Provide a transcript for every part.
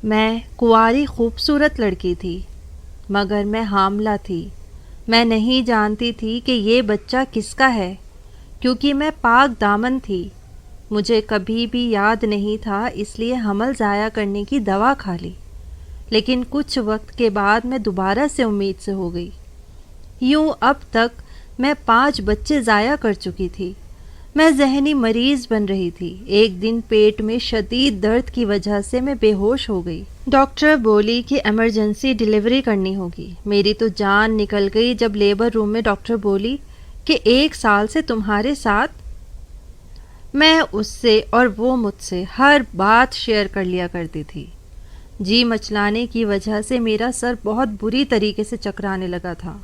میں کنواری خوبصورت لڑکی تھی، مگر میں حاملہ تھی۔ میں نہیں جانتی تھی کہ یہ بچہ کس کا ہے، کیونکہ میں پاک دامن تھی۔ مجھے کبھی بھی یاد نہیں تھا، اس لیے حمل ضائع کرنے کی دوا کھا لی۔ لیکن کچھ وقت کے بعد میں دوبارہ سے امید سے ہو گئی۔ یوں اب تک میں 5 بچے ضائع کر چکی تھی۔ میں ذہنی مریض بن رہی تھی۔ ایک دن پیٹ میں شدید درد کی وجہ سے میں بے ہوش ہو گئی۔ ڈاکٹر بولی کہ ایمرجنسی ڈیلیوری کرنی ہوگی۔ میری تو جان نکل گئی جب لیبر روم میں ڈاکٹر بولی کہ 1 سال سے تمہارے ساتھ۔ میں اس سے اور وہ مجھ سے ہر بات شیئر کر لیا کرتی تھی۔ جی مچلانے کی وجہ سے میرا سر بہت بری طریقے سے چکرانے لگا تھا،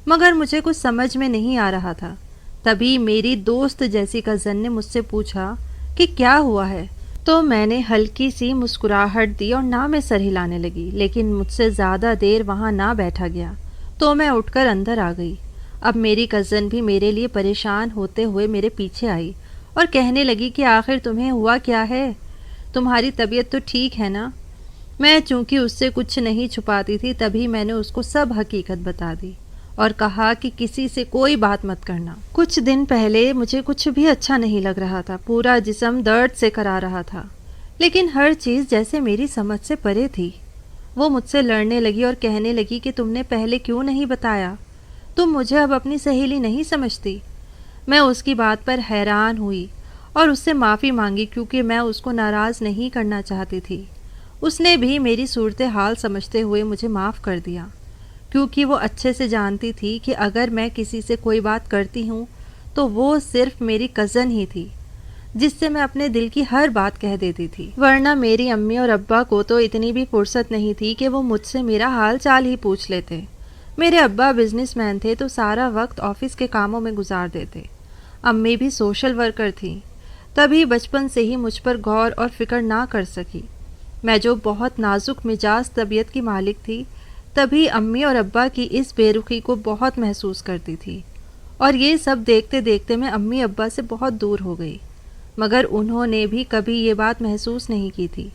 مگر مجھے کچھ سمجھ میں نہیں آ رہا تھا۔ تبھی میری دوست جیسی کزن نے مجھ سے پوچھا کہ کیا ہوا ہے، تو میں نے ہلکی سی مسکراہٹ دی اور نہ میں سر ہلانے لگی، لیکن مجھ سے زیادہ دیر وہاں نہ بیٹھا گیا، تو میں اٹھ کر اندر آ گئی۔ اب میری کزن بھی میرے لیے پریشان ہوتے ہوئے میرے پیچھے آئی اور کہنے لگی کہ آخر تمہیں ہوا کیا ہے؟ تمہاری طبیعت تو ٹھیک ہے نا؟ میں چونکہ اس سے کچھ نہیں چھپاتی تھی، تبھی میں نے اس کو سب حقیقت بتا دی اور کہا کہ کسی سے کوئی بات مت کرنا۔ کچھ دن پہلے مجھے کچھ بھی اچھا نہیں لگ رہا تھا، پورا جسم درد سے کرا رہا تھا، لیکن ہر چیز جیسے میری سمجھ سے پرے تھی۔ وہ مجھ سے لڑنے لگی اور کہنے لگی کہ تم نے پہلے کیوں نہیں بتایا؟ تم مجھے اب اپنی سہیلی نہیں سمجھتی؟ میں اس کی بات پر حیران ہوئی اور اس سے معافی مانگی، کیونکہ میں اس کو ناراض نہیں کرنا چاہتی تھی۔ اس نے بھی میری صورتحال سمجھتے ہوئے مجھے معاف کر دیا، کیونکہ وہ اچھے سے جانتی تھی کہ اگر میں کسی سے کوئی بات کرتی ہوں تو وہ صرف میری کزن ہی تھی، جس سے میں اپنے دل کی ہر بات کہہ دیتی تھی، ورنہ میری امی اور ابا کو تو اتنی بھی فرصت نہیں تھی کہ وہ مجھ سے میرا حال چال ہی پوچھ لیتے۔ میرے ابا بزنس مین تھے تو سارا وقت آفس کے کاموں میں گزار دیتے۔ امی بھی سوشل ورکر تھیں، تبھی بچپن سے ہی مجھ پر غور اور فکر نہ کر سکی۔ میں جو بہت نازک مزاج طبیعت کی مالک تھی، تبھی امی اور ابا کی اس بے رخی کو بہت محسوس کرتی تھی، اور یہ سب دیکھتے دیکھتے میں امی ابا سے بہت دور ہو گئی، مگر انہوں نے بھی کبھی یہ بات محسوس نہیں کی تھی۔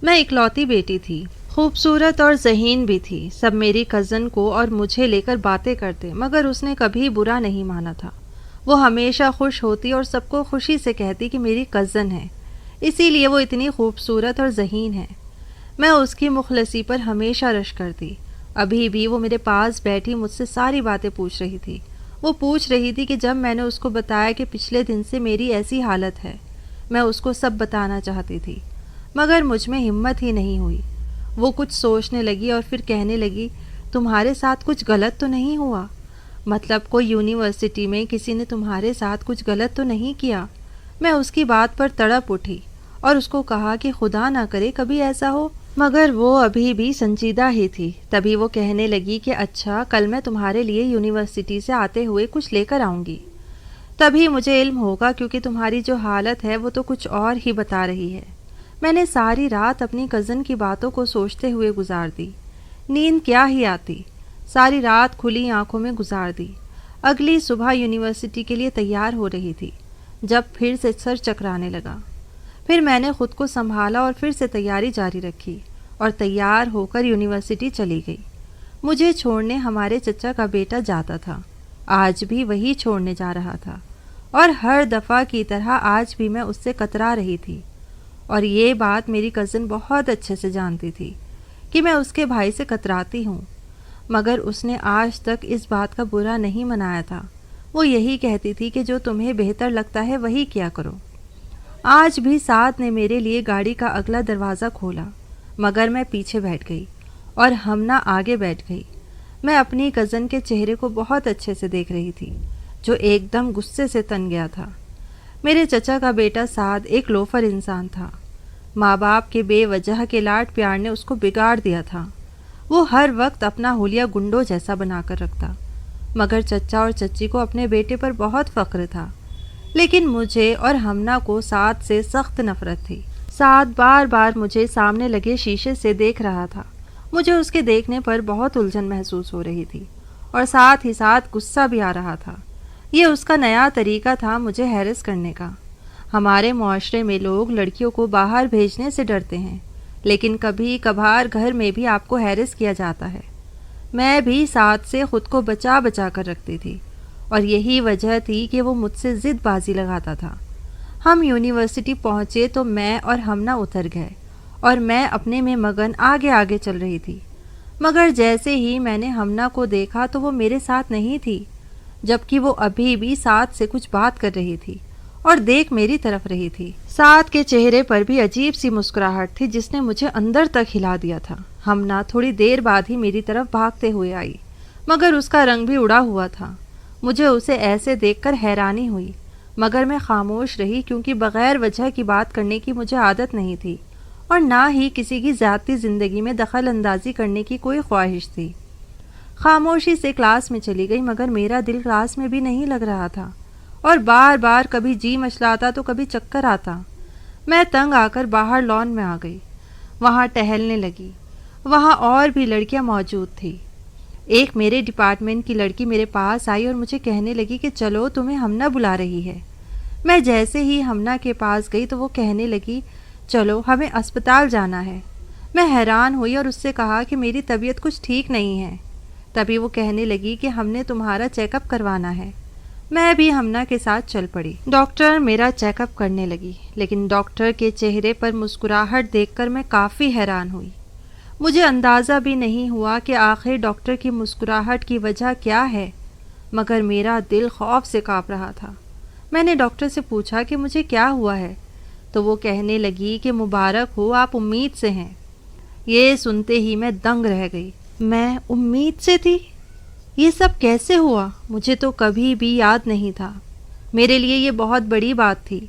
میں اکلوتی بیٹی تھی، خوبصورت اور ذہین بھی تھی۔ سب میری کزن کو اور مجھے لے کر باتیں کرتے، مگر اس نے کبھی برا نہیں مانا تھا۔ وہ ہمیشہ خوش ہوتی اور سب کو خوشی سے کہتی کہ میری کزن ہے، اسی لیے وہ اتنی خوبصورت اور ذہین ہے۔ میں اس کی مخلصی پر ہمیشہ رشک کرتی۔ ابھی بھی وہ میرے پاس بیٹھی مجھ سے ساری باتیں پوچھ رہی تھی۔ وہ پوچھ رہی تھی کہ جب میں نے اس کو بتایا کہ پچھلے دن سے میری ایسی حالت ہے، میں اس کو سب بتانا چاہتی تھی، مگر مجھ میں ہمت ہی نہیں ہوئی۔ وہ کچھ سوچنے لگی اور پھر کہنے لگی، تمہارے ساتھ کچھ غلط تو نہیں ہوا؟ مطلب کوئی یونیورسٹی میں کسی نے تمہارے ساتھ کچھ غلط تو نہیں کیا؟ میں اس کی بات پر تڑپ اٹھی اور اس کو کہا کہ خدا نہ کرے کبھی ایسا ہو، مگر وہ ابھی بھی سنجیدہ ہی تھی۔ تبھی وہ کہنے لگی کہ اچھا، کل میں تمہارے لیے یونیورسٹی سے آتے ہوئے کچھ لے کر آؤں گی، تبھی مجھے علم ہوگا، کیونکہ تمہاری جو حالت ہے وہ تو کچھ اور ہی بتا رہی ہے۔ میں نے ساری رات اپنی کزن کی باتوں کو سوچتے ہوئے گزار دی۔ نیند کیا ہی آتی، ساری رات کھلی آنکھوں میں گزار دی۔ اگلی صبح یونیورسٹی کے لیے تیار ہو رہی تھی جب پھر سے سر چکرانے لگا۔ پھر میں نے خود کو سنبھالا اور پھر سے تیاری جاری رکھی اور تیار ہو کر یونیورسٹی چلی گئی۔ مجھے چھوڑنے ہمارے چچا کا بیٹا جاتا تھا، آج بھی وہی چھوڑنے جا رہا تھا، اور ہر دفعہ کی طرح آج بھی میں اس سے کترا رہی تھی، اور یہ بات میری کزن بہت اچھے سے جانتی تھی کہ میں اس کے بھائی سے کتراتی ہوں، مگر اس نے آج تک اس بات کا برا نہیں منایا تھا۔ وہ یہی کہتی تھی کہ جو تمہیں بہتر لگتا ہے وہی کیا کرو۔ آج بھی سعد نے میرے لیے گاڑی کا اگلا دروازہ کھولا، مگر میں پیچھے بیٹھ گئی اور ہمنا آگے بیٹھ گئی۔ میں اپنی کزن کے چہرے کو بہت اچھے سے دیکھ رہی تھی، جو ایک دم غصے سے تن گیا تھا۔ میرے چچا کا بیٹا سعد ایک لوفر انسان تھا۔ ماں باپ کے بے وجہ کے لاڈ پیار نے اس کو بگاڑ دیا تھا۔ وہ ہر وقت اپنا حلیہ گنڈوں جیسا بنا کر رکھتا، مگر چچا اور چچی کو اپنے بیٹے پر بہت فخر تھا، لیکن مجھے اور ہمنا کو سعد سے سخت نفرت تھی۔ سعد بار بار مجھے سامنے لگے شیشے سے دیکھ رہا تھا۔ مجھے اس کے دیکھنے پر بہت الجھن محسوس ہو رہی تھی، اور ساتھ ہی ساتھ غصہ بھی آ رہا تھا۔ یہ اس کا نیا طریقہ تھا مجھے ہیرس کرنے کا۔ ہمارے معاشرے میں لوگ لڑکیوں کو باہر بھیجنے سے ڈرتے ہیں، لیکن کبھی کبھار گھر میں بھی آپ کو ہیرس کیا جاتا ہے۔ میں بھی ساتھ سے خود کو بچا بچا کر رکھتی تھی، اور یہی وجہ تھی کہ وہ مجھ سے ضد بازی لگاتا تھا۔ ہم یونیورسٹی پہنچے تو میں اور ہمنا اتر گئے، اور میں اپنے میں مگن آگے آگے چل رہی تھی، مگر جیسے ہی میں نے ہمنا کو دیکھا تو وہ میرے ساتھ نہیں تھی، جبکہ وہ ابھی بھی ساتھ سے کچھ بات کر رہی تھی اور دیکھ میری طرف رہی تھی۔ ساتھ کے چہرے پر بھی عجیب سی مسکراہٹ تھی جس نے مجھے اندر تک ہلا دیا تھا۔ ہمنا تھوڑی دیر بعد ہی میری طرف بھاگتے ہوئے آئی، مگر اس کا رنگ بھی اڑا ہوا تھا۔ مجھے اسے ایسے دیکھ کر حیرانی ہوئی، مگر میں خاموش رہی کیونکہ بغیر وجہ کی بات کرنے کی مجھے عادت نہیں تھی، اور نہ ہی کسی کی ذاتی زندگی میں دخل اندازی کرنے کی کوئی خواہش تھی۔ خاموشی سے کلاس میں چلی گئی، مگر میرا دل کلاس میں بھی نہیں لگ رہا تھا، اور بار بار کبھی جی مچلاتا تو کبھی چکر آتا۔ میں تنگ آ کر باہر لان میں آ گئی، وہاں ٹہلنے لگی۔ وہاں اور بھی لڑکیاں موجود تھیں۔ ایک میرے ڈپارٹمنٹ کی لڑکی میرے پاس آئی اور مجھے کہنے لگی کہ چلو تمہیں ہمنا بلا رہی ہے۔ میں جیسے ہی ہمنا کے پاس گئی تو وہ کہنے لگی چلو ہمیں اسپتال جانا ہے۔ میں حیران ہوئی اور اس سے کہا کہ میری طبیعت کچھ ٹھیک نہیں ہے۔ تبھی وہ کہنے لگی کہ ہم نے تمہارا چیک اپ کروانا ہے۔ میں بھی ہمنا کے ساتھ چل پڑی۔ ڈاکٹر میرا چیک اپ کرنے لگی، لیکن ڈاکٹر کے چہرے پر مسکراہٹ دیکھ کر میں کافی حیران ہوئی۔ مجھے اندازہ بھی نہیں ہوا کہ آخر ڈاکٹر کی مسکراہٹ کی وجہ کیا ہے، مگر میرا دل خوف سے کانپ رہا تھا۔ میں نے ڈاکٹر سے پوچھا کہ مجھے کیا ہوا ہے، تو وہ کہنے لگی کہ مبارک ہو، آپ امید سے ہیں۔ یہ سنتے ہی میں دنگ رہ گئی۔ میں امید سے تھی؟ یہ سب کیسے ہوا؟ مجھے تو کبھی بھی یاد نہیں تھا۔ میرے لیے یہ بہت بڑی بات تھی۔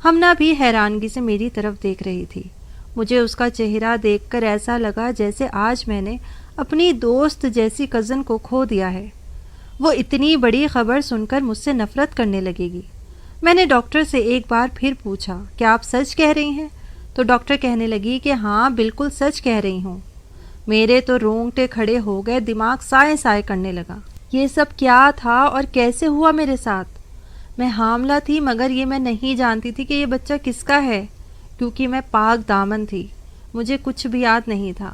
ہمنا بھی حیرانگی سے میری طرف دیکھ رہی تھی۔ مجھے اس کا چہرہ دیکھ کر ایسا لگا جیسے آج میں نے اپنی دوست جیسی کزن کو کھو دیا ہے۔ وہ اتنی بڑی خبر سن کر مجھ سے نفرت کرنے لگے گی۔ میں نے ڈاکٹر سے ایک بار پھر پوچھا کیا آپ سچ کہہ رہی ہیں؟ تو ڈاکٹر کہنے لگی کہ ہاں بالکل سچ کہہ رہی ہوں۔ میرے تو رونگٹے کھڑے ہو گئے، دماغ سائے سائے کرنے لگا۔ یہ سب کیا تھا اور کیسے ہوا میرے ساتھ؟ میں حاملہ تھی، مگر یہ میں نہیں جانتی تھی کہ یہ بچہ کس کا ہے، کیونکہ میں پاک دامن تھی۔ مجھے کچھ بھی یاد نہیں تھا۔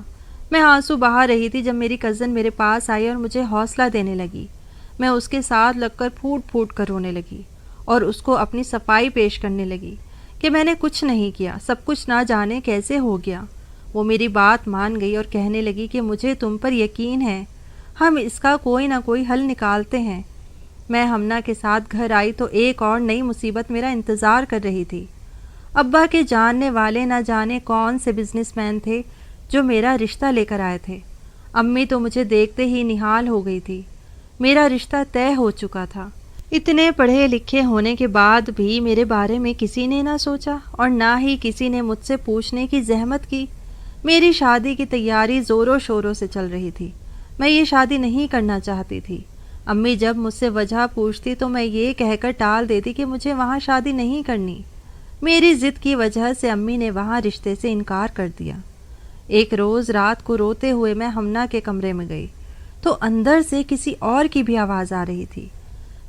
میں آنسو بہا رہی تھی جب میری کزن میرے پاس آئی اور مجھے حوصلہ دینے لگی۔ میں اس کے ساتھ لگ کر پھوٹ پھوٹ کر رونے لگی اور اس کو اپنی صفائی پیش کرنے لگی کہ میں نے کچھ نہیں کیا، سب کچھ نہ جانے کیسے ہو گیا۔ وہ میری بات مان گئی اور کہنے لگی کہ مجھے تم پر یقین ہے، ہم اس کا کوئی نہ کوئی حل نکالتے ہیں۔ میں ہمنا کے ساتھ گھر آئی تو ایک اور نئی مصیبت میرا انتظار کر رہی تھی۔ ابا کے جاننے والے نہ جانے کون سے بزنس مین تھے جو میرا رشتہ لے کر آئے تھے۔ امی تو مجھے دیکھتے ہی نہال ہو گئی تھی۔ میرا رشتہ طے ہو چکا تھا۔ اتنے پڑھے لکھے ہونے کے بعد بھی میرے بارے میں کسی نے نہ سوچا اور نہ ہی کسی نے مجھ سے پوچھنے کی زحمت کی۔ میری شادی کی تیاری زوروں شوروں سے چل رہی تھی۔ میں یہ شادی نہیں کرنا چاہتی تھی۔ امی جب مجھ سے وجہ پوچھتی تو میں یہ کہہ کر ٹال دیتی کہ مجھے وہاں شادی نہیں کرنی۔ میری ضد کی وجہ سے امی نے وہاں رشتے سے انکار کر دیا۔ ایک روز رات کو روتے ہوئے میں ہمنا کے کمرے میں گئی تو اندر سے کسی اور کی بھی آواز آ رہی تھی۔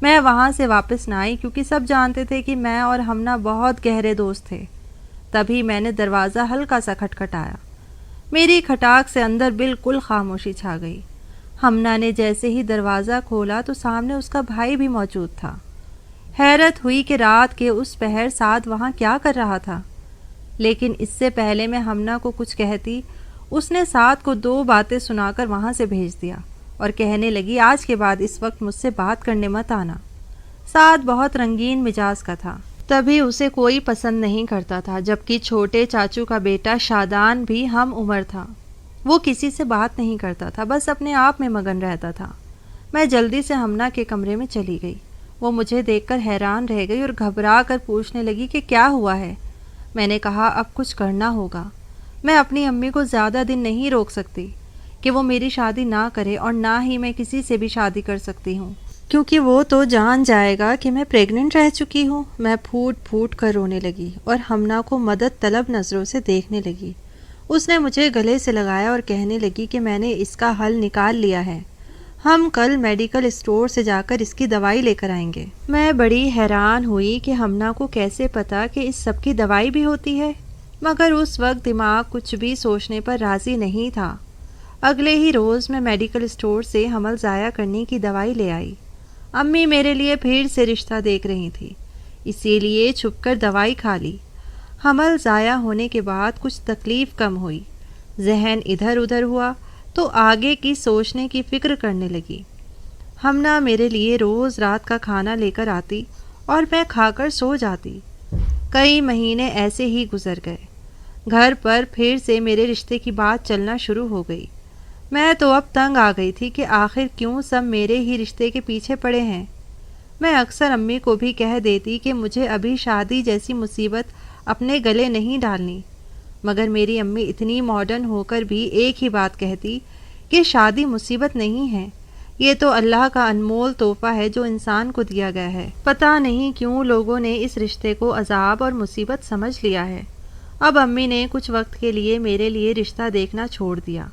میں وہاں سے واپس نہ آئی کیونکہ سب جانتے تھے کہ میں اور ہمنا بہت گہرے دوست تھے۔ تبھی میں نے دروازہ ہلکا سا کھٹکھٹایا۔ میری کھٹاک سے اندر بالکل خاموشی چھا گئی۔ ہمنا نے جیسے ہی دروازہ کھولا تو سامنے اس کا بھائی بھی موجود تھا۔ حیرت ہوئی کہ رات کے اس پہر سعد وہاں کیا کر رہا تھا، لیکن اس سے پہلے میں ہمنا کو کچھ کہتی اس نے سعد کو 2 باتیں سنا کر وہاں سے بھیج دیا اور کہنے لگی آج کے بعد اس وقت مجھ سے بات کرنے مت آنا۔ سعد بہت رنگین مزاج کا تھا، تبھی اسے کوئی پسند نہیں کرتا تھا، جبکہ چھوٹے چاچو کا بیٹا شادان بھی ہم عمر تھا۔ وہ کسی سے بات نہیں کرتا تھا، بس اپنے آپ میں مگن رہتا تھا۔ میں جلدی سے ہمنا کے کمرے میں چلی گئی۔ وہ مجھے دیکھ کر حیران رہ گئی اور گھبرا کر پوچھنے لگی کہ کیا ہوا ہے۔ میں نے کہا اب کچھ کرنا ہوگا۔ میں اپنی امی کو زیادہ دن نہیں روک سکتی کہ وہ میری شادی نہ کرے، اور نہ ہی میں کسی سے بھی شادی کر سکتی ہوں، کیونکہ وہ تو جان جائے گا کہ میں پریگننٹ رہ چکی ہوں۔ میں پھوٹ پھوٹ کر رونے لگی اور ہمنا کو مدد طلب نظروں سے دیکھنے لگی۔ اس نے مجھے گلے سے لگایا اور کہنے لگی کہ میں نے اس کا حل نکال لیا ہے، ہم کل میڈیکل اسٹور سے جا کر اس کی دوائی لے کر آئیں گے۔ میں بڑی حیران ہوئی کہ ہمنا کو کیسے پتا کہ اس سب کی دوائی بھی ہوتی ہے۔ مگر اس وقت دماغ کچھ بھی سوچنے پر راضی نہیں تھا۔ اگلے ہی روز میں میڈیکل اسٹور سے حمل ضائع کرنے کی دوائی لے آئی۔ امی میرے لیے پھر سے رشتہ دیکھ رہی تھی، اسی لیے چھپ کر دوائی کھا لی۔ حمل ضائع ہونے کے بعد کچھ تکلیف کم ہوئی، ذہن ادھر ادھر ہوا تو آگے کی سوچنے کی فکر کرنے لگی۔ ہمنا میرے لیے روز رات کا کھانا لے کر آتی اور میں کھا کر سو جاتی۔ کئی مہینے ایسے ہی گزر گئے۔ گھر پر پھر سے میرے رشتے کی بات چلنا شروع ہو گئی۔ میں تو اب تنگ آ گئی تھی کہ آخر کیوں سب میرے ہی رشتے کے پیچھے پڑے ہیں۔ میں اکثر امی کو بھی کہہ دیتی کہ مجھے ابھی شادی جیسی مصیبت اپنے گلے نہیں ڈالنی، مگر میری امی اتنی ماڈرن ہو کر بھی ایک ہی بات کہتی کہ شادی مصیبت نہیں ہے، یہ تو اللہ کا انمول تحفہ ہے جو انسان کو دیا گیا ہے۔ پتہ نہیں کیوں لوگوں نے اس رشتے کو عذاب اور مصیبت سمجھ لیا ہے۔ اب امی نے کچھ وقت کے لیے میرے لیے رشتہ دیکھنا چھوڑ دیا۔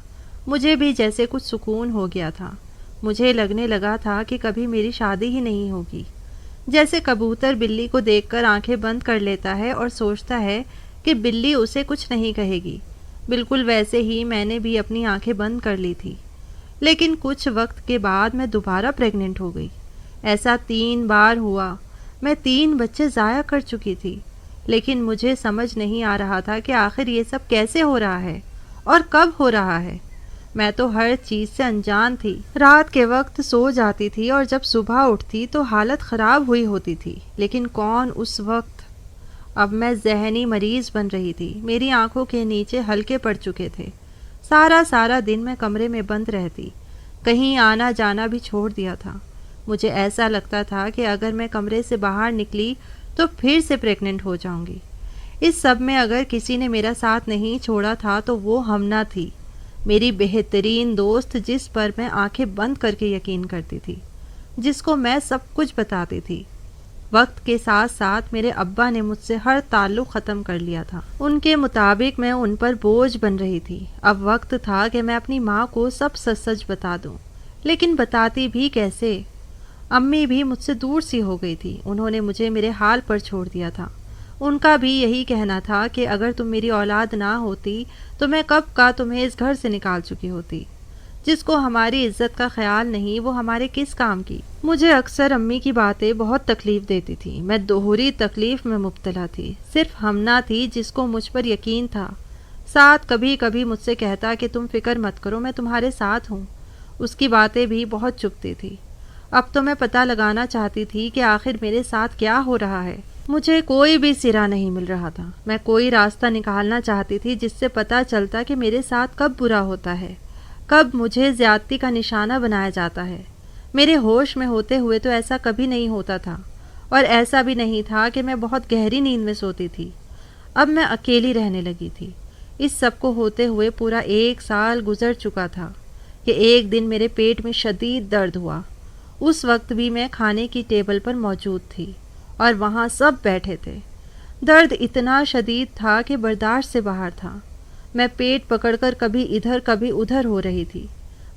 مجھے بھی جیسے کچھ سکون ہو گیا تھا۔ مجھے لگنے لگا تھا کہ کبھی میری شادی ہی نہیں ہوگی۔ جیسے کبوتر بلی کو دیکھ کر آنکھیں بند کر لیتا ہے اور سوچتا ہے کہ بلی اسے کچھ نہیں کہے گی، بالکل ویسے ہی میں نے بھی اپنی آنکھیں بند کر لی تھی۔ لیکن کچھ وقت کے بعد میں دوبارہ پریگننٹ ہو گئی۔ ایسا 3 بار ہوا۔ میں 3 بچے ضائع کر چکی تھی، لیکن مجھے سمجھ نہیں آ رہا تھا کہ آخر یہ سب کیسے ہو رہا ہے اور کب ہو رہا ہے۔ میں تو ہر چیز سے انجان تھی۔ رات کے وقت سو جاتی تھی اور جب صبح اٹھتی تو حالت خراب ہوئی ہوتی تھی، لیکن کون اس وقت؟ اب میں ذہنی مریض بن رہی تھی۔ میری آنکھوں کے نیچے ہلکے پڑ چکے تھے۔ سارا دن میں کمرے میں بند رہتی، کہیں آنا جانا بھی چھوڑ دیا تھا۔ مجھے ایسا لگتا تھا کہ اگر میں کمرے سے باہر نکلی تو پھر سے پریگننٹ ہو جاؤں گی۔ اس سب میں اگر کسی نے میرا ساتھ نہیں چھوڑا تھا تو وہ ہمنا تھی، میری بہترین دوست، جس پر میں آنکھیں بند کر کے یقین کرتی تھی، جس کو میں سب کچھ بتاتی تھی۔ وقت کے ساتھ ساتھ میرے ابا نے مجھ سے ہر تعلق ختم کر لیا تھا۔ ان کے مطابق میں ان پر بوجھ بن رہی تھی۔ اب وقت تھا کہ میں اپنی ماں کو سب سچ بتا دوں، لیکن بتاتی بھی کیسے؟ امی بھی مجھ سے دور سی ہو گئی تھی۔ انہوں نے مجھے میرے حال پر چھوڑ دیا تھا۔ ان کا بھی یہی کہنا تھا کہ اگر تم میری اولاد نہ ہوتی تو میں کب کا تمہیں اس گھر سے نکال چکی ہوتی۔ جس کو ہماری عزت کا خیال نہیں وہ ہمارے کس کام کی۔ مجھے اکثر امی کی باتیں بہت تکلیف دیتی تھی۔ میں دوہری تکلیف میں مبتلا تھی۔ صرف ہمنا تھی جس کو مجھ پر یقین تھا۔ ساتھ کبھی کبھی مجھ سے کہتا کہ تم فکر مت کرو، میں تمہارے ساتھ ہوں۔ اس کی باتیں بھی بہت چبھتی تھی۔ اب تو میں پتہ لگانا چاہتی تھی کہ آخر میرے ساتھ کیا ہو رہا ہے۔ مجھے کوئی بھی سرا نہیں مل رہا تھا۔ میں کوئی راستہ نکالنا چاہتی تھی جس سے پتہ چلتا کہ میرے ساتھ کب برا ہوتا ہے، کب مجھے زیادتی کا نشانہ بنایا جاتا ہے۔ میرے ہوش میں ہوتے ہوئے تو ایسا کبھی نہیں ہوتا تھا، اور ایسا بھی نہیں تھا کہ میں بہت گہری نیند میں سوتی تھی۔ اب میں اکیلی رہنے لگی تھی۔ اس سب کو ہوتے ہوئے پورا 1 سال گزر چکا تھا کہ ایک دن میرے پیٹ میں شدید درد ہوا۔ اس وقت بھی میں کھانے کی ٹیبل پر موجود تھی اور وہاں سب بیٹھے تھے۔ درد اتنا شدید تھا کہ برداشت سے باہر تھا۔ میں پیٹ پکڑ کر کبھی ادھر کبھی ادھر ہو رہی تھی۔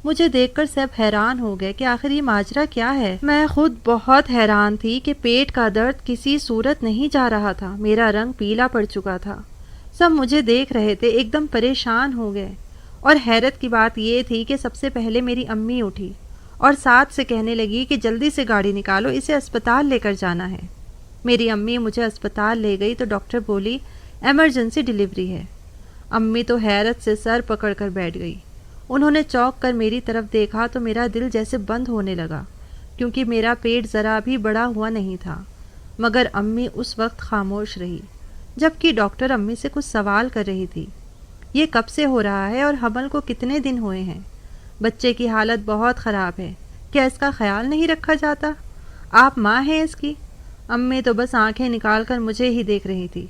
مجھے دیکھ کر سب حیران ہو گئے کہ آخر یہ ماجرا کیا ہے۔ میں خود بہت حیران تھی کہ پیٹ کا درد کسی صورت نہیں جا رہا تھا۔ میرا رنگ پیلا پڑ چکا تھا۔ سب مجھے دیکھ رہے تھے، ایک دم پریشان ہو گئے۔ اور حیرت کی بات یہ تھی کہ سب سے پہلے میری امی اٹھی اور ساتھ سے کہنے لگی کہ جلدی سے گاڑی نکالو، اسے اسپتال لے کر جانا ہے۔ میری امی مجھے اسپتال لے گئی تو ڈاکٹر بولی ایمرجنسی ڈیلیوری ہے۔ امی تو حیرت سے سر پکڑ کر بیٹھ گئی۔ انہوں نے چونک کر میری طرف دیکھا تو میرا دل جیسے بند ہونے لگا، کیونکہ میرا پیٹ ذرا بھی بڑا ہوا نہیں تھا۔ مگر امی اس وقت خاموش رہی، جبکہ ڈاکٹر امی سے کچھ سوال کر رہی تھی۔ یہ کب سے ہو رہا ہے اور حمل کو کتنے دن ہوئے ہیں؟ بچے کی حالت بہت خراب ہے، کیا اس کا خیال نہیں رکھا جاتا؟ آپ ماں ہیں اس کی؟ امی تو بس آنکھیں نکال کر مجھے ہی دیکھ رہی تھی۔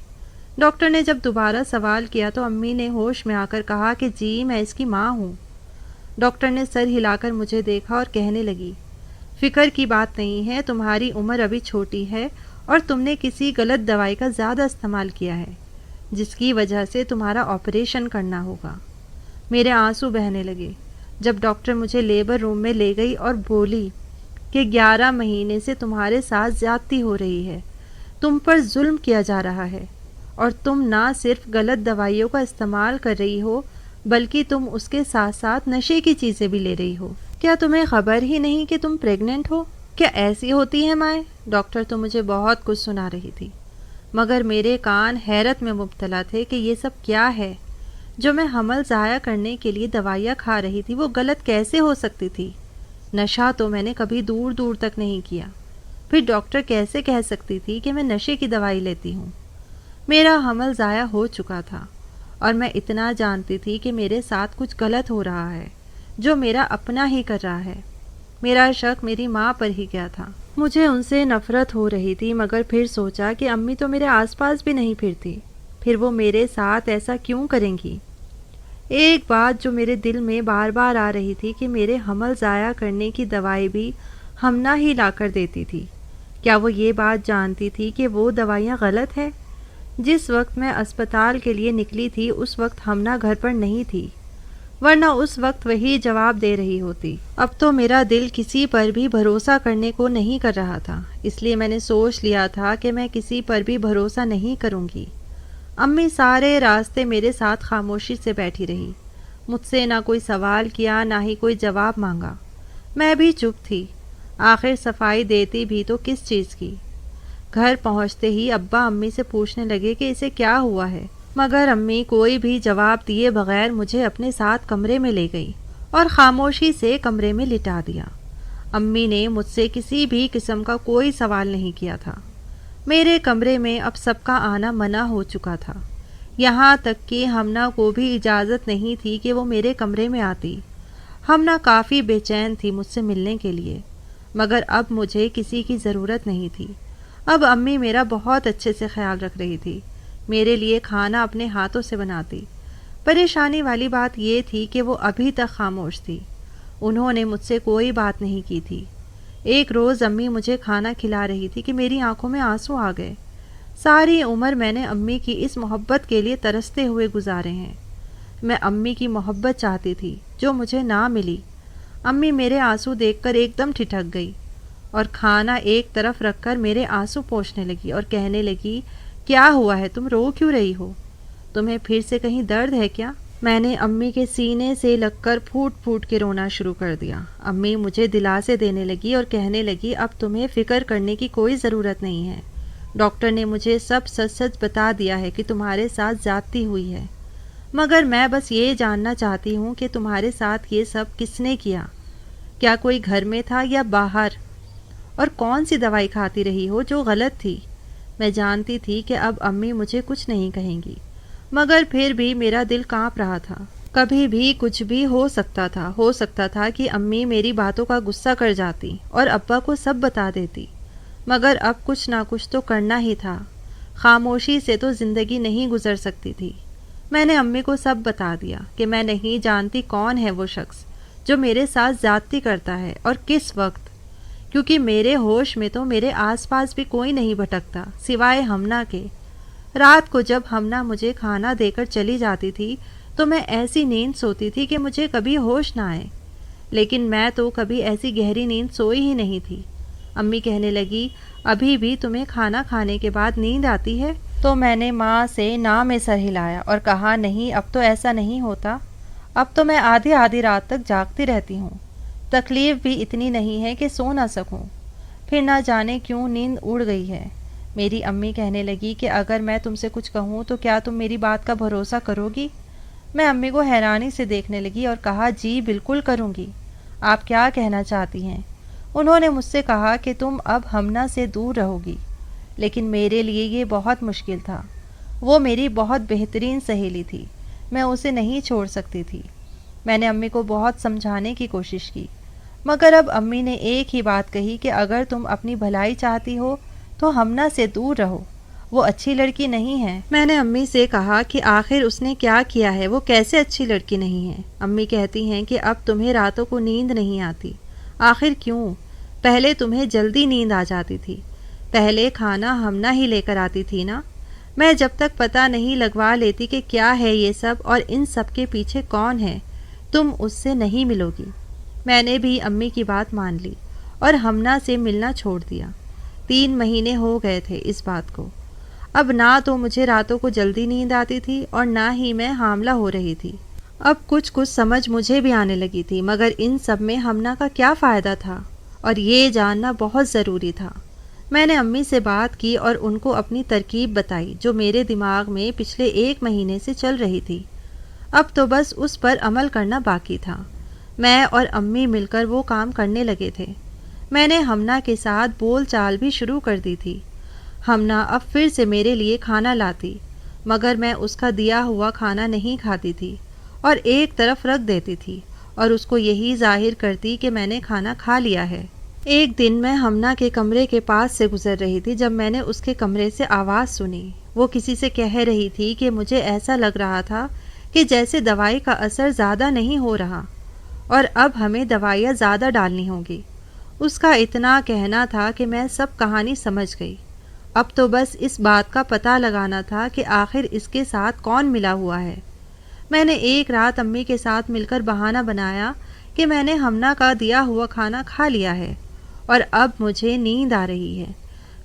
ڈاکٹر نے جب دوبارہ سوال کیا تو امی نے ہوش میں آ کر کہا کہ جی میں اس کی ماں ہوں۔ ڈاکٹر نے سر ہلا کر مجھے دیکھا اور کہنے لگی فکر کی بات نہیں ہے، تمہاری عمر ابھی چھوٹی ہے اور تم نے کسی غلط دوائی کا زیادہ استعمال کیا ہے، جس کی وجہ سے تمہارا آپریشن کرنا ہوگا۔ میرے آنسو بہنے لگے جب ڈاکٹر مجھے لیبر روم میں لے گئی اور بولی کہ 11 مہینے سے تمہارے ساتھ زیادتی ہو رہی ہے، تم پر ظلم کیا جا رہا ہے، اور تم نہ صرف غلط دوائیوں کا استعمال کر رہی ہو بلکہ تم اس کے ساتھ ساتھ نشے کی چیزیں بھی لے رہی ہو۔ کیا تمہیں خبر ہی نہیں کہ تم پریگننٹ ہو؟ کیا ایسی ہوتی ہیں مائیں؟ ڈاکٹر تو مجھے بہت کچھ سنا رہی تھی، مگر میرے کان حیرت میں مبتلا تھے کہ یہ سب کیا ہے؟ جو میں حمل ضائع کرنے کے لیے دوائیاں کھا رہی تھی وہ غلط کیسے ہو سکتی تھی؟ نشہ تو میں نے کبھی دور دور تک نہیں کیا، پھر ڈاکٹر کیسے کہہ سکتی تھی کہ میں نشے کی دوائی لیتی ہوں؟ میرا حمل ضائع ہو چکا تھا اور میں اتنا جانتی تھی کہ میرے ساتھ کچھ غلط ہو رہا ہے جو میرا اپنا ہی کر رہا ہے۔ میرا شک میری ماں پر ہی کیا تھا۔ مجھے ان سے نفرت ہو رہی تھی، مگر پھر سوچا کہ امی تو میرے آس پاس بھی نہیں پھرتی، پھر وہ میرے ساتھ ایسا کیوں کریں گی؟ ایک بات جو میرے دل میں بار بار آ رہی تھی کہ میرے حمل ضائع کرنے کی دوائی بھی ہمنا ہی لا کر دیتی تھی۔ کیا وہ یہ بات جانتی تھی کہ وہ دوائیاں غلط ہیں؟ جس وقت میں اسپتال کے لیے نکلی تھی اس وقت ہمنا گھر پر نہیں تھی، ورنہ اس وقت وہی جواب دے رہی ہوتی۔ اب تو میرا دل کسی پر بھی بھروسہ کرنے کو نہیں کر رہا تھا، اس لیے میں نے سوچ لیا تھا کہ میں کسی پر بھی بھروسہ نہیں کروں گی۔ امی سارے راستے میرے ساتھ خاموشی سے بیٹھی رہی، مجھ سے نہ کوئی سوال کیا نہ ہی کوئی جواب مانگا۔ میں بھی چپ تھی، آخر صفائی دیتی بھی تو کس چیز کی؟ گھر پہنچتے ہی ابا امی سے پوچھنے لگے کہ اسے کیا ہوا ہے، مگر امی کوئی بھی جواب دیے بغیر مجھے اپنے ساتھ کمرے میں لے گئی اور خاموشی سے کمرے میں لٹا دیا۔ امی نے مجھ سے کسی بھی قسم کا کوئی سوال نہیں کیا تھا۔ میرے کمرے میں اب سب کا آنا منع ہو چکا تھا، یہاں تک کہ ہمنا کو بھی اجازت نہیں تھی کہ وہ میرے کمرے میں آتی۔ ہمنا کافی بے چین تھی مجھ سے ملنے کے لیے، مگر اب مجھے کسی کی ضرورت نہیں تھی۔ اب امی میرا بہت اچھے سے خیال رکھ رہی تھی، میرے لیے کھانا اپنے ہاتھوں سے بناتی۔ پریشانی والی بات یہ تھی کہ وہ ابھی تک خاموش تھی، انہوں نے مجھ سے کوئی بات نہیں کی تھی۔ ایک روز امی مجھے کھانا کھلا رہی تھی کہ میری آنکھوں میں آنسو آ گئے۔ ساری عمر میں نے امی کی اس محبت کے لیے ترستے ہوئے گزارے ہیں۔ میں امی کی محبت چاہتی تھی جو مجھے نہ ملی۔ امی میرے آنسو دیکھ کر ایک دم ٹھٹک گئی اور کھانا ایک طرف رکھ کر میرے آنسو پوچھنے لگی اور کہنے لگی، کیا ہوا ہے؟ تم رو کیوں رہی ہو؟ تمہیں پھر سے کہیں درد ہے کیا؟ میں نے امی کے سینے سے لگ کر پھوٹ پھوٹ کے رونا شروع کر دیا۔ امی مجھے دلاسے دینے لگی اور کہنے لگی، اب تمہیں فکر کرنے کی کوئی ضرورت نہیں ہے، ڈاکٹر نے مجھے سب سچ سچ بتا دیا ہے کہ تمہارے ساتھ زیادتی ہوئی ہے، مگر میں بس یہ جاننا چاہتی ہوں کہ تمہارے ساتھ یہ سب کس نے کیا؟ کیا کوئی گھر میں تھا یا باہر؟ اور کون سی دوائی کھاتی رہی ہو جو غلط تھی؟ میں جانتی تھی کہ اب امی مجھے کچھ نہیں کہیں گی، مگر پھر بھی میرا دل کانپ رہا تھا۔ کبھی بھی کچھ بھی ہو سکتا تھا کہ امی میری باتوں کا غصہ کر جاتی اور ابا کو سب بتا دیتی، مگر اب کچھ نہ کچھ تو کرنا ہی تھا، خاموشی سے تو زندگی نہیں گزر سکتی تھی۔ میں نے امی کو سب بتا دیا کہ میں نہیں جانتی کون ہے وہ شخص جو میرے ساتھ زیادتی کرتا ہے اور کس وقت، کیونکہ میرے ہوش میں تو میرے آس پاس بھی کوئی نہیں بھٹکتا سوائے ہمنا کے۔ رات کو جب ہمنا مجھے کھانا دے کر چلی جاتی تھی تو میں ایسی نیند سوتی تھی کہ مجھے کبھی ہوش نہ آئے، لیکن میں تو کبھی ایسی گہری نیند سوئی ہی نہیں تھی۔ امی کہنے لگی، ابھی بھی تمہیں کھانا کھانے کے بعد نیند آتی ہے؟ تو میں نے ماں سے ناں میں سر ہلایا اور کہا، نہیں اب تو ایسا نہیں ہوتا، اب تو میں آدھی آدھی رات تک جاگتی رہتی ہوں، تکلیف بھی اتنی نہیں ہے کہ سو نہ سکوں، پھر نہ جانے کیوں نیند اڑ گئی ہے۔ میری امی کہنے لگی کہ اگر میں تم سے کچھ کہوں تو کیا تم میری بات کا بھروسہ کرو گی؟ میں امی کو حیرانی سے دیکھنے لگی اور کہا، جی بالکل کروں گی، آپ کیا کہنا چاہتی ہیں؟ انہوں نے مجھ سے کہا کہ تم اب ہمنا سے دور رہو گی، لیکن میرے لیے یہ بہت مشکل تھا، وہ میری بہت بہترین سہیلی تھی، میں اسے نہیں چھوڑ سکتی تھی۔ میں نے امی کو بہت سمجھانے کی کوشش کی، مگر اب امی نے ایک ہی بات کہی کہ اگر تم اپنی بھلائی چاہتی ہو تو ہمنا سے دور رہو، وہ اچھی لڑکی نہیں ہے۔ میں نے امی سے کہا کہ آخر اس نے کیا کیا ہے، وہ کیسے اچھی لڑکی نہیں ہے؟ امی کہتی ہیں کہ اب تمہیں راتوں کو نیند نہیں آتی، آخر کیوں؟ پہلے تمہیں جلدی نیند آ جاتی تھی، پہلے کھانا ہمنا ہی لے کر آتی تھی نا، میں جب تک پتہ نہیں لگوا لیتی کہ کیا ہے یہ سب اور ان سب کے پیچھے کون ہے، تم اس سے نہیں ملو گی۔ میں نے بھی امی کی بات مان لی اور ہمنا سے ملنا چھوڑ دیا۔ 3 مہینے ہو گئے تھے اس بات کو۔ اب نہ تو مجھے راتوں کو جلدی نیند آتی تھی اور نہ ہی میں حاملہ ہو رہی تھی۔ اب کچھ سمجھ مجھے بھی آنے لگی تھی، مگر ان سب میں ہمنا کا کیا فائدہ تھا، اور یہ جاننا بہت ضروری تھا۔ میں نے امی سے بات کی اور ان کو اپنی ترکیب بتائی جو میرے دماغ میں پچھلے 1 مہینے سے چل رہی تھی۔ اب تو بس اس پر عمل کرنا باقی تھا۔ میں اور امی مل کر وہ کام کرنے لگے تھے۔ میں نے ہمنا کے ساتھ بول چال بھی شروع کر دی تھی۔ ہمنا اب پھر سے میرے لیے کھانا لاتی، مگر میں اس کا دیا ہوا کھانا نہیں کھاتی تھی اور ایک طرف رکھ دیتی تھی اور اس کو یہی ظاہر کرتی کہ میں نے کھانا کھا لیا ہے۔ ایک دن میں ہمنا کے کمرے کے پاس سے گزر رہی تھی جب میں نے اس کے کمرے سے آواز سنی۔ وہ کسی سے کہہ رہی تھی کہ مجھے ایسا لگ رہا تھا کہ جیسے دوائی کا اثر زیادہ نہیں ہو رہا اور اب ہمیں دوائیاں زیادہ ڈالنی ہوں گی۔ اس کا اتنا کہنا تھا کہ میں سب کہانی سمجھ گئی۔ اب تو بس اس بات کا پتہ لگانا تھا کہ آخر اس کے ساتھ کون ملا ہوا ہے۔ میں نے ایک رات امی کے ساتھ مل کر بہانہ بنایا کہ میں نے ہمنا کا دیا ہوا کھانا کھا لیا ہے اور اب مجھے نیند آ رہی ہے۔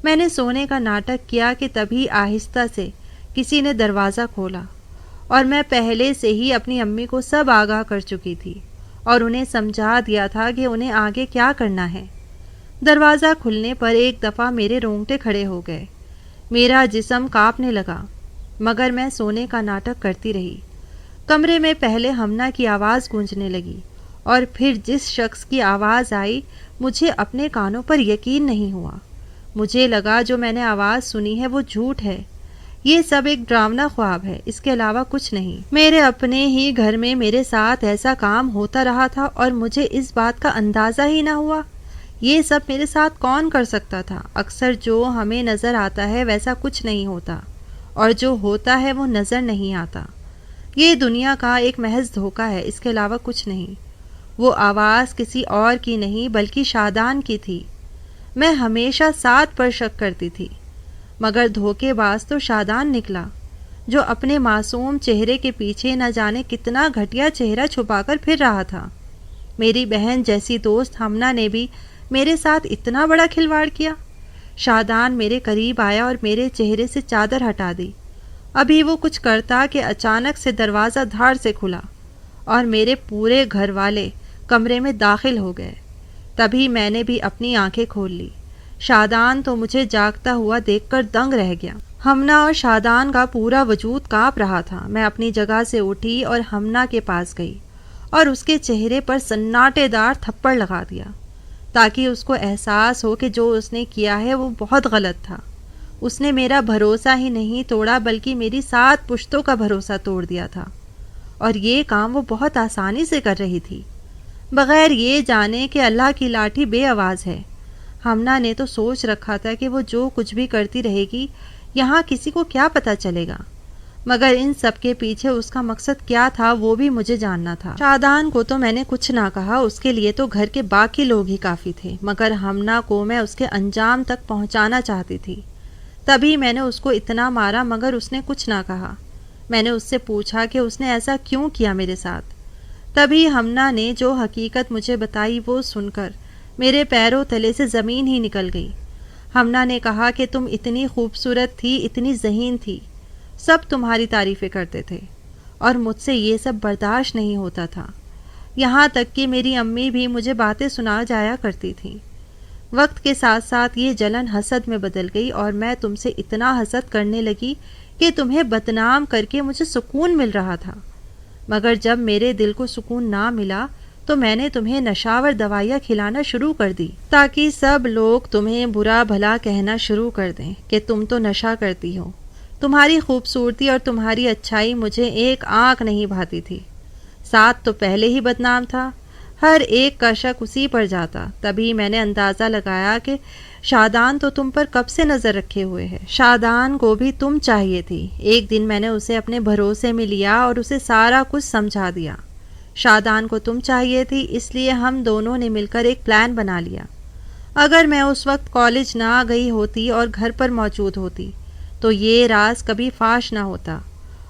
میں نے سونے کا ناٹک کیا کہ تبھی آہستہ سے کسی نے دروازہ کھولا اور میں پہلے سے ہی اپنی امی کو سب آگاہ کر چکی تھی اور انہیں سمجھا دیا تھا کہ انہیں آگے کیا کرنا ہے۔ دروازہ کھلنے پر ایک دفعہ میرے رونگٹے کھڑے ہو گئے، میرا جسم کانپنے لگا، مگر میں سونے کا ناٹک کرتی رہی۔ کمرے میں پہلے ہمنا کی آواز گونجنے لگی اور پھر جس شخص کی آواز آئی مجھے اپنے کانوں پر یقین نہیں ہوا۔ مجھے لگا جو میں نے آواز سنی ہے وہ جھوٹ ہے، یہ سب ایک ڈراونا خواب ہے، اس کے علاوہ کچھ نہیں۔ میرے اپنے ہی گھر میں میرے ساتھ ایسا کام ہوتا رہا تھا اور مجھے اس بات کا اندازہ ہی نہ ہوا۔ یہ سب میرے ساتھ کون کر سکتا تھا؟ اکثر جو ہمیں نظر آتا ہے ویسا کچھ نہیں ہوتا اور جو ہوتا ہے وہ نظر نہیں آتا۔ یہ دنیا کا ایک محض دھوکہ ہے، اس کے علاوہ کچھ نہیں۔ وہ آواز کسی اور کی نہیں بلکہ شادان کی تھی۔ میں ہمیشہ ساتھ پر شک کرتی تھی، مگر دھوکے باز تو شادان نکلا، جو اپنے معصوم چہرے کے پیچھے نہ جانے کتنا گھٹیا چہرہ چھپا کر پھر رہا تھا۔ میری بہن جیسی دوست ہمنا نے بھی میرے ساتھ اتنا بڑا کھلواڑ کیا۔ شادان میرے قریب آیا اور میرے چہرے سے چادر ہٹا دی۔ ابھی وہ کچھ کرتا کہ اچانک سے دروازہ دھاڑ سے کھلا اور میرے پورے گھر والے کمرے میں داخل ہو گئے۔ تبھی میں نے بھی اپنی آنکھیں کھول لی۔ شادان تو مجھے جاگتا ہوا دیکھ کر دنگ رہ گیا۔ ہمنا اور شادان کا پورا وجود کانپ رہا تھا۔ میں اپنی جگہ سے اٹھی اور ہمنا کے پاس گئی اور اس کے چہرے پر سناٹے دار تھپڑ لگا دیا تاکہ اس کو احساس ہو کہ جو اس نے کیا ہے وہ بہت غلط تھا۔ اس نے میرا بھروسہ ہی نہیں توڑا بلکہ میری 7 پشتوں کا بھروسہ توڑ دیا تھا، اور یہ کام وہ بہت آسانی سے کر رہی تھی بغیر یہ جانے کہ اللہ کی لاٹھی بے آواز ہے۔ ہمنا نے تو سوچ رکھا تھا کہ وہ جو کچھ بھی کرتی رہے گی یہاں کسی کو کیا پتہ چلے گا، مگر ان سب کے پیچھے اس کا مقصد کیا تھا وہ بھی مجھے جاننا تھا۔ شادان کو تو میں نے کچھ نہ کہا، اس کے لیے تو گھر کے باقی لوگ ہی کافی تھے، مگر ہمنا کو میں اس کے انجام تک پہنچانا چاہتی تھی۔ تبھی میں نے اس کو اتنا مارا مگر اس نے کچھ نہ کہا۔ میں نے اس سے پوچھا کہ اس نے ایسا کیوں کیا میرے ساتھ۔ تبھی ہمنا نے جو حقیقت مجھے بتائی وہ سن کر میرے پیروں تلے سے زمین ہی نکل گئی۔ ہمنا نے کہا کہ تم اتنی خوبصورت تھی، اتنی ذہین تھی، سب تمہاری تعریفیں کرتے تھے اور مجھ سے یہ سب برداشت نہیں ہوتا تھا، یہاں تک کہ میری امی بھی مجھے باتیں سنا جایا کرتی تھیں۔ وقت کے ساتھ ساتھ یہ جلن حسد میں بدل گئی اور میں تم سے اتنا حسد کرنے لگی کہ تمہیں بدنام کر کے مجھے سکون مل رہا تھا، مگر جب میرے دل کو سکون نہ ملا تو میں نے تمہیں نشاور دوائیاں کھلانا شروع کر دی تاکہ سب لوگ تمہیں برا بھلا کہنا شروع کر دیں کہ تم تو نشہ کرتی ہو۔ تمہاری خوبصورتی اور تمہاری اچھائی مجھے ایک آنکھ نہیں بھاتی تھی۔ ساتھ تو پہلے ہی بدنام تھا، ہر ایک کا شک اسی پر جاتا۔ تبھی میں نے اندازہ لگایا کہ شادان تو تم پر کب سے نظر رکھے ہوئے ہے۔ شادان کو بھی تم چاہیے تھی۔ ایک دن میں نے اسے اپنے بھروسے میں لیا اور اسے سارا کچھ سمجھا دیا۔ شادان کو تم چاہیے تھی، اس لیے ہم دونوں نے مل کر ایک پلان بنا لیا۔ اگر میں اس وقت کالج نہ گئی ہوتی اور گھر پر موجود ہوتی تو یہ راز کبھی فاش نہ ہوتا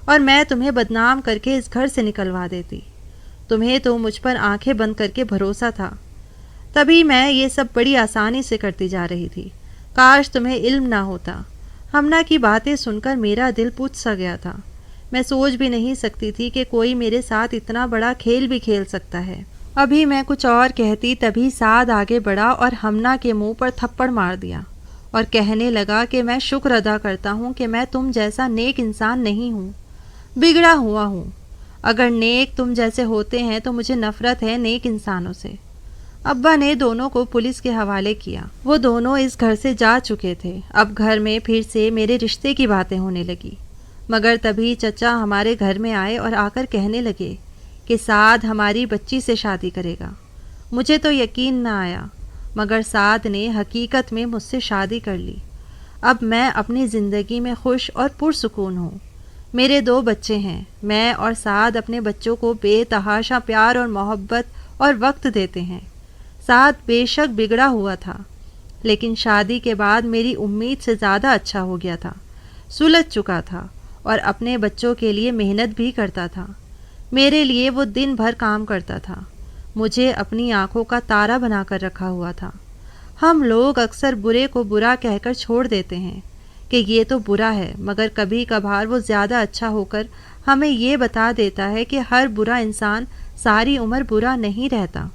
اور میں تمہیں بدنام کر کے اس گھر سے نکلوا دیتی۔ تمہیں تو مجھ پر آنکھیں بند کر کے بھروسہ تھا، تبھی میں یہ سب بڑی آسانی سے کرتی جا رہی تھی۔ کاش تمہیں علم نہ ہوتا، ہمنا کی باتیں سن کر میرا دل پوچھ سا گیا تھا. میں سوچ بھی نہیں سکتی تھی کہ کوئی میرے ساتھ اتنا بڑا کھیل بھی کھیل سکتا ہے. ابھی میں کچھ اور کہتی تبھی سعد آگے بڑھا اور ہمنا کے منہ پر تھپڑ مار دیا اور کہنے لگا کہ میں شکر ادا کرتا ہوں کہ میں تم جیسا نیک انسان نہیں ہوں، بگڑا ہوا ہوں. اگر نیک تم جیسے ہوتے ہیں تو مجھے نفرت ہے نیک انسانوں سے. ابا نے دونوں کو پولیس کے حوالے کیا. وہ دونوں اس گھر سے جا چکے تھے. اب گھر میں پھر سے میرے رشتے کی باتیں ہونے لگی. مگر تبھی چچا ہمارے گھر میں آئے اور آ کر کہنے لگے کہ سعد ہماری بچی سے شادی کرے گا. مجھے تو یقین نہ آیا، مگر سعد نے حقیقت میں مجھ سے شادی کر لی. اب میں اپنی زندگی میں خوش اور پرسکون ہوں. میرے 2 بچے ہیں. میں اور سعد اپنے بچوں کو بے تحاشا پیار اور محبت اور وقت دیتے ہیں. سعد بے شک بگڑا ہوا تھا، لیکن شادی کے بعد میری امید سے زیادہ اچھا ہو گیا تھا. سلجھ چکا تھا اور اپنے بچوں کے لیے محنت بھی کرتا تھا. میرے لیے وہ دن بھر کام کرتا تھا. مجھے اپنی آنکھوں کا تارا بنا کر رکھا ہوا تھا. ہم لوگ اکثر برے کو برا کہہ کر چھوڑ دیتے ہیں کہ یہ تو برا ہے، مگر کبھی کبھار وہ زیادہ اچھا ہو کر ہمیں یہ بتا دیتا ہے کہ ہر برا انسان ساری عمر برا نہیں رہتا.